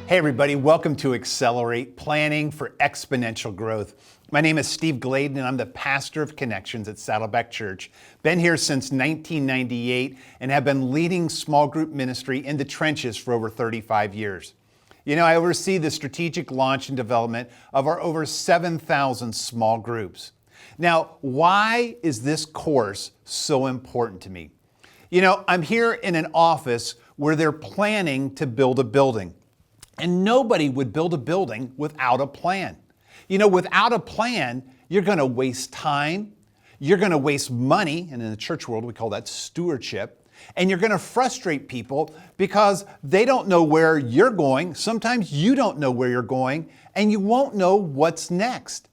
Hey everybody, welcome to Accelerate, Planning for Exponential Growth. My name is Steve Gladen and I'm the pastor of Connections at Saddleback Church. Been here since 1998 and have been leading small group ministry in the trenches for over 35 years. You know, I oversee the strategic launch and development of our over 7,000 small groups. Now, why is this course so important to me? You know, I'm here in an office where they're planning to build a building. And nobody would build a building without a plan. You know, without a plan, you're going to waste time, you're going to waste money, and in the church world we call that stewardship, and you're going to frustrate people because they don't know where you're going. Sometimes you don't know where you're going, and you won't know what's next.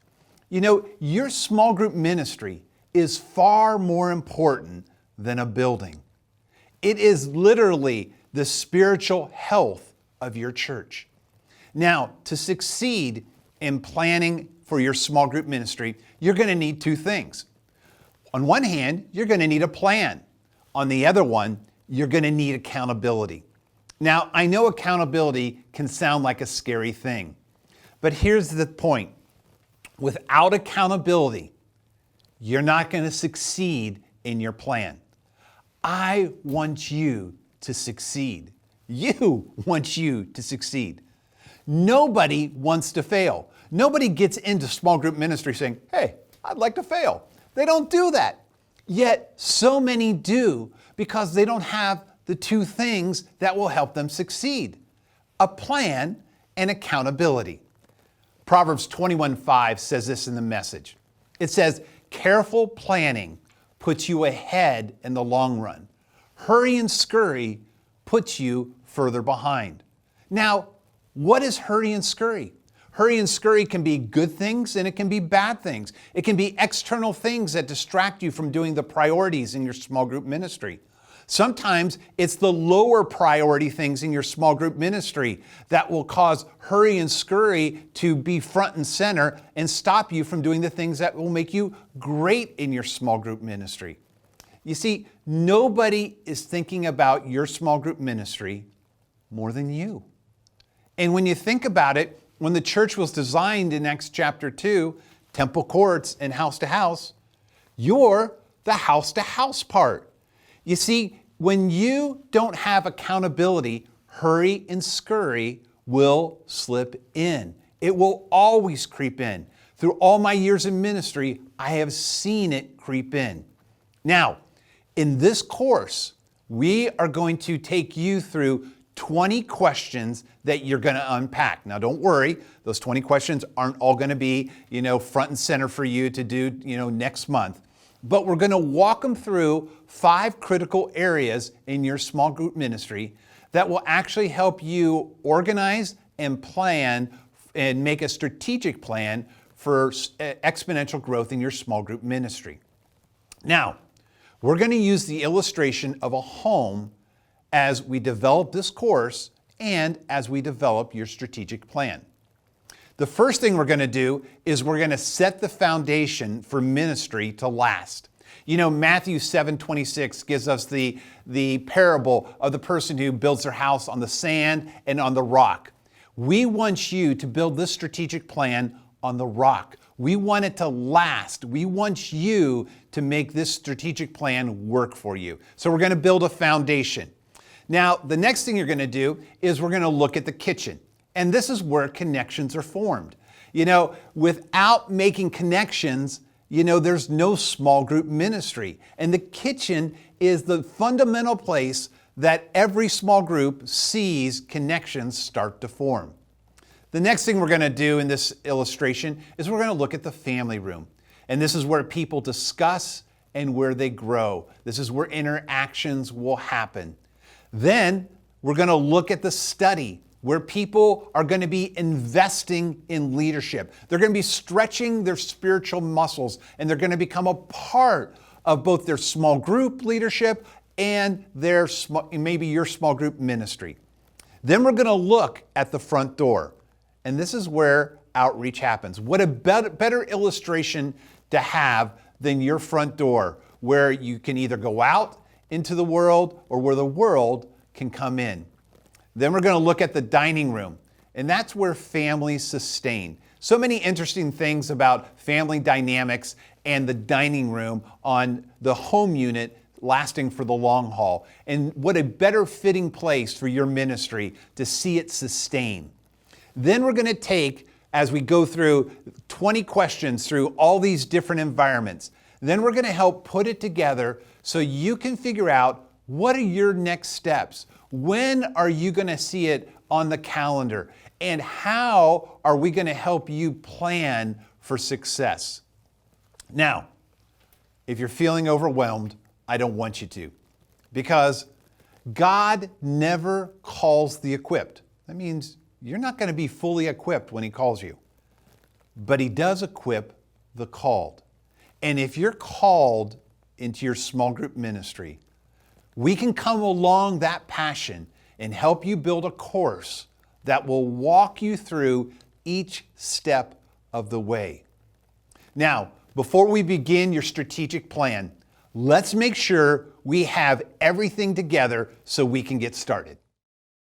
You know, your small group ministry is far more important than a building. It is literally the spiritual health of your church. Now, to succeed in planning for your small group ministry, you're going to need two things. On one hand, you're going to need a plan. On the other one, you're going to need accountability. Now, I know accountability can sound like a scary thing, but here's the point. Without accountability, you're not going to succeed in your plan. I want you to succeed. You want you to succeed. Nobody wants to fail. Nobody gets into small group ministry saying, hey, I'd like to fail. They don't do that. Yet so many do because they don't have the two things that will help them succeed: a plan and accountability. Proverbs 21:5 says this in the Message. It says, careful planning puts you ahead in the long run. Hurry and scurry puts you further behind. Now, what is hurry and scurry? Hurry and scurry can be good things and it can be bad things. It can be external things that distract you from doing the priorities in your small group ministry. Sometimes it's the lower priority things in your small group ministry that will cause hurry and scurry to be front and center and stop you from doing the things that will make you great in your small group ministry. You see, nobody is thinking about your small group ministry more than you. And when you think about it, when the church was designed in Acts chapter 2, temple courts and house to house, you're the house to house part. You see, when you don't have accountability, hurry and scurry will slip in. It will always creep in. Through all my years in ministry, I have seen it creep in. Now, in this course, we are going to take you through 20 questions that you're going to unpack. Now, don't worry, those 20 questions aren't all going to be, front and center for you to do, next month. But we're going to walk them through 5 critical areas in your small group ministry that will actually help you organize and plan and make a strategic plan for exponential growth in your small group ministry. Now, we're going to use the illustration of a home as we develop this course and as we develop your strategic plan. The first thing we're going to do is we're going to set the foundation for ministry to last. You know, Matthew 7:26 gives us the parable of the person who builds their house on the sand and on the rock. We want you to build this strategic plan on the rock. We want it to last. We want you to make this strategic plan work for you. So we're going to build a foundation. Now, the next thing you're going to do is we're going to look at the kitchen. And this is where connections are formed. You know, without making connections, there's no small group ministry. And the kitchen is the fundamental place that every small group sees connections start to form. The next thing we're going to do in this illustration is we're going to look at the family room. And this is where people discuss and where they grow. This is where interactions will happen. Then we're going to look at the study, where people are going to be investing in leadership. They're going to be stretching their spiritual muscles, and they're going to become a part of both their small group leadership and maybe your small group ministry. Then we're going to look at the front door, and this is where outreach happens. What a better illustration to have than your front door, where you can either go out into the world or where the world can come in. Then we're going to look at the dining room. and that's where families sustain. So many interesting things about family dynamics and the dining room on the home unit lasting for the long haul. And what a better fitting place for your ministry to see it sustain. Then we're going to take, as we go through 20 questions through all these different environments, then we're going to help put it together so you can figure out what are your next steps. When are you going to see it on the calendar? And how are we going to help you plan for success? Now, if you're feeling overwhelmed, I don't want you to, because God never calls the equipped. That means you're not going to be fully equipped when He calls you, but He does equip the called. And if you're called into your small group ministry, we can come along that passion and help you build a course that will walk you through each step of the way. Now, before we begin your strategic plan, let's make sure we have everything together so we can get started.